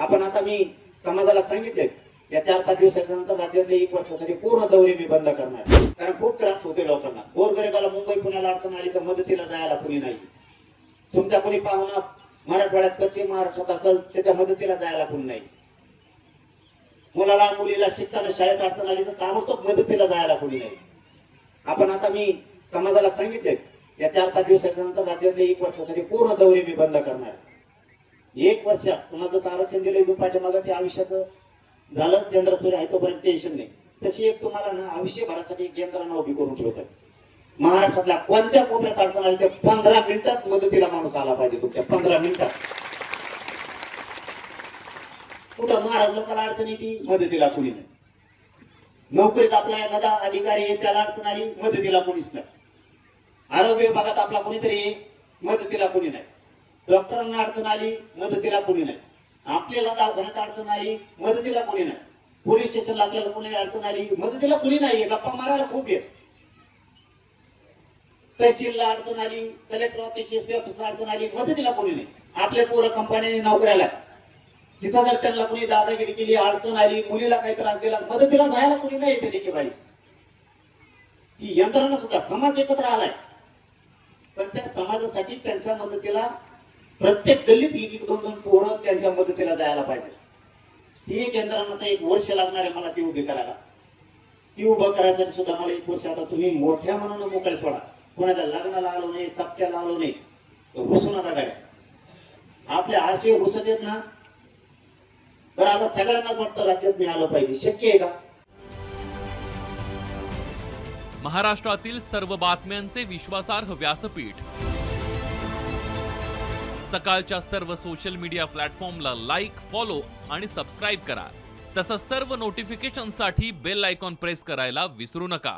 आपण आता मी समाजाला सांगितले या 4-5 दिवसानंतर राज्यातले 1 वर्षासाठी पूर्ण दौरे मी बंद करणार, कारण खूप त्रास होते लोकांना. गोरगरिबाला मुंबई पुण्याला अडचण आली तर मदतीला जायला कुणी नाही. तुमचा कोणी पाहुणा मराठवाड्यात पश्चिम महाराष्ट्रात असेल त्याच्या मदतीला जायला कुणी नाही. मुलाला मुलीला शिकताना शाळेत अडचण आली तर ताबडतोब मदतीला जायला कुणी नाही. आपण आता मी समाजाला सांगितले या 4-5 दिवसानंतर राज्यातले 1 वर्षासाठी पूर्ण दौरे मी बंद करणार. 1 वर्ष तुम्हाला जसं आरक्षण दिलं इथून पाठीमागं ते आयुष्याचं झालं, चंद्रसूर्य आहे तोपर्यंत टेन्शन नाही, तशी एक तुम्हाला ना आयुष्यभरासाठी एक यंत्रणा उभी करून ठेवतात. महाराष्ट्रातल्या कोणत्या कोपऱ्यात अडचण आली ते 15 मिनिटात मदतीला माणूस आला पाहिजे. तुमच्या 15 मिनिटात कुठं महाराज लोकांना अडचण येते मदतीला कुणी नाही. नोकरीत आपला एखादा अधिकारी आहे त्याला अडचण आली मदतीला कोणीच नाही. आरोग्य विभागात आपला कोणीतरी मदतीला कोणी नाही. डॉक्टरांना अडचण आली मदतीला कोणी नाही. आपल्याला दवाखान्यात अडचण आली मदतीला कोणी नाही. पोलीस स्टेशनला आपल्याला कोणी अडचण आली मदतीला कोणी नाही. गप्पा मारायला खूप येत. तहसीलला अडचण आली, कलेक्टर ऑफिस एसपी ऑफिसला अडचण आली मदतीला कोणी नाही. आपल्या पोरं कंपनीने नोकऱ्याला तिथं जर त्यांना कोणी दादागिरी केली, अडचण आली, मुलीला काही त्रास दिला मदतीला जायला कोणी नाही. येते देखील बाई ही यंत्रणा सुद्धा समाज एकत्र आलाय, पण त्या समाजासाठी त्यांच्या मदतीला प्रत्येक गल्लीत 1-2 पोरं त्यांच्या मदतीला जायला पाहिजे. ती एक यंत्रणा तर 1 वर्ष लागणार आहे मला ती उभी करायला. ती उभं करायसाठी सुद्धा मला 1 वर्ष. आता तुम्ही मोठ्या मनानं मोकळे सोडा, कोणाच्या लग्नाला आलो नाही, सप्त्याला आलो नाही तर घुसू नका गाड्या. आपल्या आशय घुसत येत ना. बरं आता सगळ्यांनाच वाटतं राज्यात मी आलो पाहिजे, शक्य आहे का? महाराष्ट्रातील सर्व बातम्यांचे विश्वासार्ह व्यासपीठ सकाळच्या सर्व सोशल मीडिया प्लॅटफॉर्मला लाईक, फॉलो आणि सबस्क्राईब करा. तसंच सर्व नोटिफिकेशनसाठी बेल आयकॉन प्रेस करायला विसरू नका.